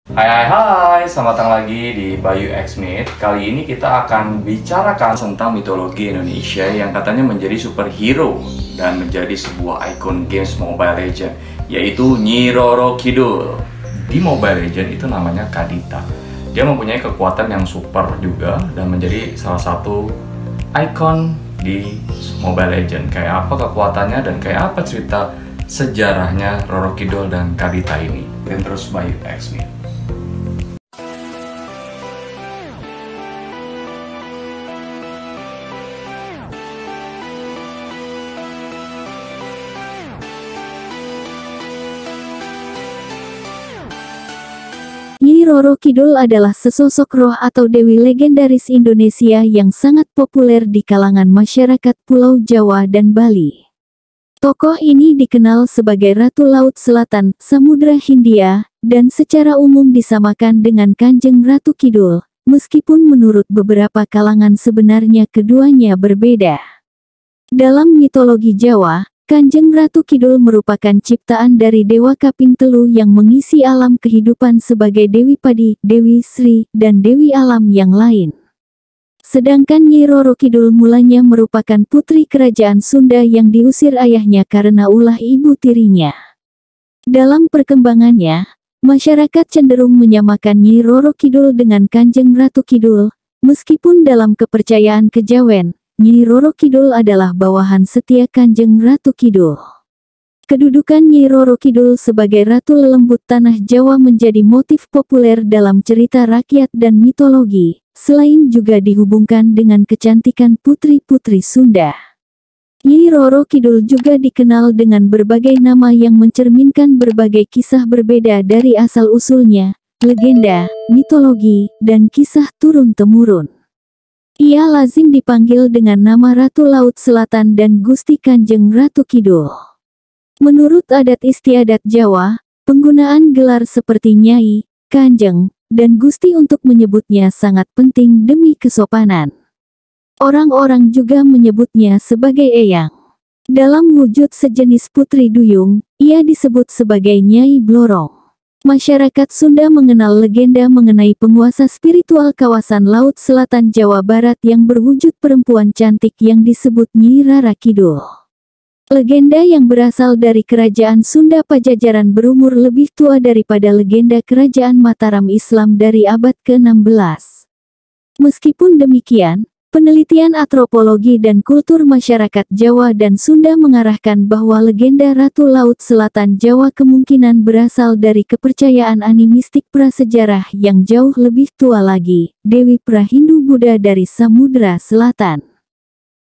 Hai, selamat datang lagi di Bayu X Meet. Kali ini kita akan bicarakan tentang mitologi Indonesia yang katanya menjadi superhero dan menjadi sebuah ikon games Mobile Legends, yaitu Nyi Roro Kidul. Di Mobile Legends itu namanya Kadita. Dia mempunyai kekuatan yang super juga dan menjadi salah satu ikon di Mobile Legends. Kayak apa kekuatannya dan kayak apa cerita sejarahnya Roro Kidul dan Kadita ini. Dan terus Bayu X Meet. Nyi Roro Kidul adalah sesosok roh atau dewi legendaris Indonesia yang sangat populer di kalangan masyarakat Pulau Jawa dan Bali. Tokoh ini dikenal sebagai Ratu Laut Selatan, Samudra Hindia, dan secara umum disamakan dengan Kanjeng Ratu Kidul, meskipun menurut beberapa kalangan sebenarnya keduanya berbeda. Dalam mitologi Jawa, Kanjeng Ratu Kidul merupakan ciptaan dari Dewa Kaping Telu yang mengisi alam kehidupan sebagai Dewi Padi, Dewi Sri, dan Dewi Alam yang lain. Sedangkan Nyi Roro Kidul mulanya merupakan putri kerajaan Sunda yang diusir ayahnya karena ulah ibu tirinya. Dalam perkembangannya, masyarakat cenderung menyamakan Nyi Roro Kidul dengan Kanjeng Ratu Kidul, meskipun dalam kepercayaan kejawen, Nyi Roro Kidul adalah bawahan setia Kanjeng Ratu Kidul. Kedudukan Nyi Roro Kidul sebagai Ratu Lelembut Tanah Jawa menjadi motif populer dalam cerita rakyat dan mitologi, selain juga dihubungkan dengan kecantikan putri-putri Sunda. Nyi Roro Kidul juga dikenal dengan berbagai nama yang mencerminkan berbagai kisah berbeda dari asal-usulnya, legenda, mitologi, dan kisah turun-temurun. Ia lazim dipanggil dengan nama Ratu Laut Selatan dan Gusti Kanjeng Ratu Kidul. Menurut adat istiadat Jawa, penggunaan gelar seperti Nyai, Kanjeng, dan Gusti untuk menyebutnya sangat penting demi kesopanan. Orang-orang juga menyebutnya sebagai Eyang. Dalam wujud sejenis putri duyung, ia disebut sebagai Nyai Blorong. Masyarakat Sunda mengenal legenda mengenai penguasa spiritual kawasan Laut Selatan Jawa Barat yang berwujud perempuan cantik yang disebut Nyi Rara Kidul. Legenda yang berasal dari kerajaan Sunda Pajajaran berumur lebih tua daripada legenda kerajaan Mataram Islam dari abad ke-16. Meskipun demikian, penelitian antropologi dan kultur masyarakat Jawa dan Sunda mengarahkan bahwa legenda Ratu Laut Selatan Jawa kemungkinan berasal dari kepercayaan animistik prasejarah yang jauh lebih tua lagi, Dewi Prahindu Buddha dari Samudra Selatan.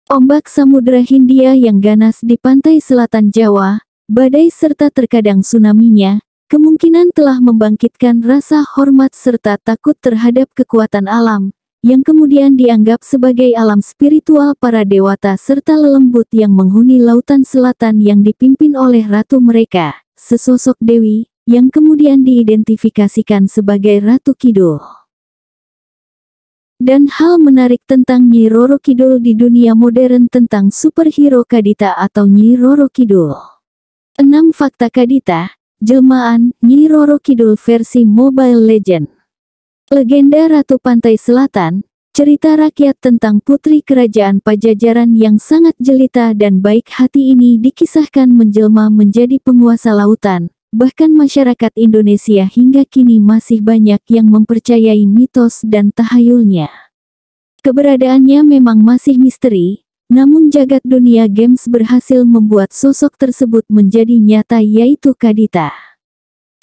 Ombak Samudra Hindia yang ganas di pantai selatan Jawa, badai serta terkadang tsunami-nya, kemungkinan telah membangkitkan rasa hormat serta takut terhadap kekuatan alam, yang kemudian dianggap sebagai alam spiritual para dewata serta lelembut yang menghuni lautan selatan yang dipimpin oleh ratu mereka, sesosok dewi, yang kemudian diidentifikasikan sebagai Ratu Kidul. Dan hal menarik tentang Nyi Roro Kidul di dunia modern tentang superhero Kadita atau Nyi Roro Kidul. 6 fakta Kadita, jelmaan Nyi Roro Kidul versi Mobile Legends. Legenda Ratu Pantai Selatan, cerita rakyat tentang putri kerajaan Pajajaran yang sangat jelita dan baik hati ini dikisahkan menjelma menjadi penguasa lautan. Bahkan masyarakat Indonesia hingga kini masih banyak yang mempercayai mitos dan tahayulnya. Keberadaannya memang masih misteri, namun jagat dunia games berhasil membuat sosok tersebut menjadi nyata yaitu Kadita.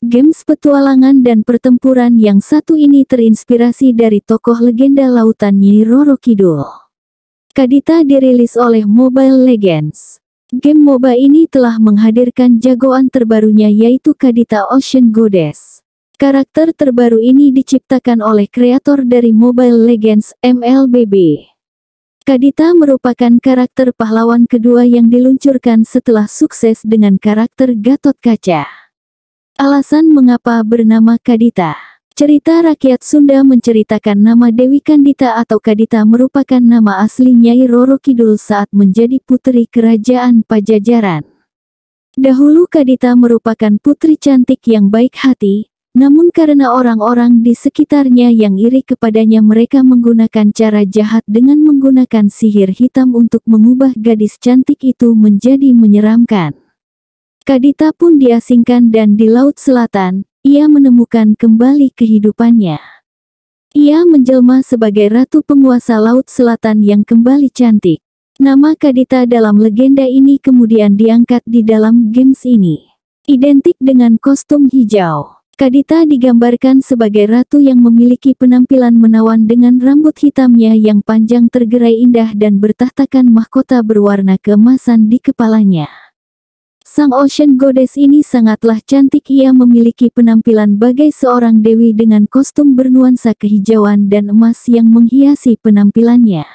Games petualangan dan pertempuran yang satu ini terinspirasi dari tokoh legenda lautan Nyi Roro Kidul. Kadita dirilis oleh Mobile Legends. Game MOBA ini telah menghadirkan jagoan terbarunya yaitu Kadita Ocean Goddess. Karakter terbaru ini diciptakan oleh kreator dari Mobile Legends, MLBB. Kadita merupakan karakter pahlawan kedua yang diluncurkan setelah sukses dengan karakter Gatot Kaca. Alasan mengapa bernama Kadita. Cerita rakyat Sunda menceritakan nama Dewi Kandita atau Kadita merupakan nama asli Nyai Roro Kidul saat menjadi putri kerajaan Pajajaran. Dahulu Kadita merupakan putri cantik yang baik hati, Namun karena orang-orang di sekitarnya yang iri kepadanya, mereka menggunakan cara jahat dengan menggunakan sihir hitam untuk mengubah gadis cantik itu menjadi menyeramkan. Kadita pun diasingkan dan di Laut Selatan, ia menemukan kembali kehidupannya. Ia menjelma sebagai ratu penguasa Laut Selatan yang kembali cantik. Nama Kadita dalam legenda ini kemudian diangkat di dalam games ini. Identik dengan kostum hijau, Kadita digambarkan sebagai ratu yang memiliki penampilan menawan dengan rambut hitamnya yang panjang tergerai indah dan bertahtakan mahkota berwarna keemasan di kepalanya. Sang Ocean Goddess ini sangatlah cantik. Ia memiliki penampilan bagai seorang dewi dengan kostum bernuansa kehijauan dan emas yang menghiasi penampilannya.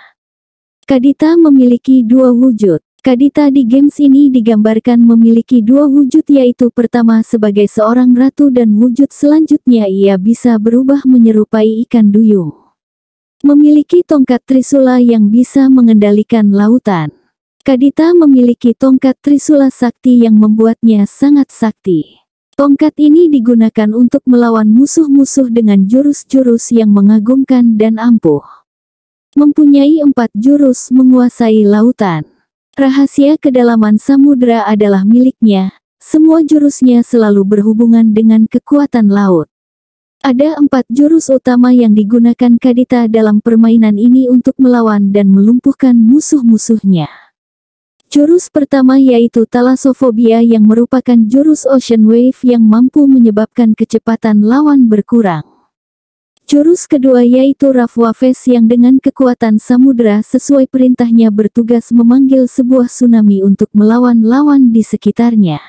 Kadita memiliki dua wujud. Kadita di games ini digambarkan memiliki dua wujud, yaitu pertama sebagai seorang ratu dan wujud selanjutnya ia bisa berubah menyerupai ikan duyung. Memiliki tongkat Trisula yang bisa mengendalikan lautan. Kadita memiliki tongkat Trisula Sakti yang membuatnya sangat sakti. Tongkat ini digunakan untuk melawan musuh-musuh dengan jurus-jurus yang mengagumkan dan ampuh. Mempunyai 4 jurus menguasai lautan. Rahasia kedalaman samudera adalah miliknya. Semua jurusnya selalu berhubungan dengan kekuatan laut. Ada 4 jurus utama yang digunakan Kadita dalam permainan ini untuk melawan dan melumpuhkan musuh-musuhnya. Jurus pertama yaitu Thalassophobia yang merupakan jurus Ocean Wave yang mampu menyebabkan kecepatan lawan berkurang. Jurus kedua yaitu Rough Waves yang dengan kekuatan samudera sesuai perintahnya bertugas memanggil sebuah tsunami untuk melawan lawan di sekitarnya.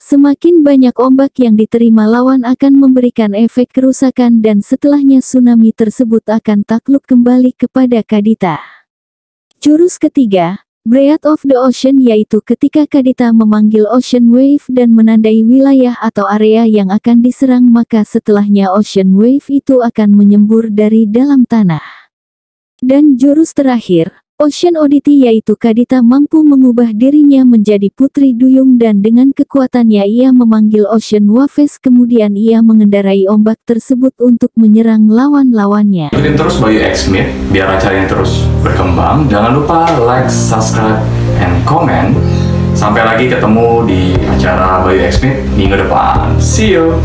Semakin banyak ombak yang diterima lawan akan memberikan efek kerusakan dan setelahnya tsunami tersebut akan takluk kembali kepada Kadita. Jurus ketiga, Breath of the Ocean, yaitu ketika Kadita memanggil Ocean Wave dan menandai wilayah atau area yang akan diserang, maka setelahnya Ocean Wave itu akan menyembur dari dalam tanah. Dan jurus terakhir, Ocean Oddity, yaitu Kadita mampu mengubah dirinya menjadi putri duyung dan dengan kekuatannya ia memanggil Ocean Waves, kemudian ia mengendarai ombak tersebut untuk menyerang lawan-lawannya. Ikutin terus Bayu Xmith biar acaranya terus berkembang. Jangan lupa like, subscribe, and comment. Sampai lagi ketemu di acara Bayu Xmith minggu depan. See you!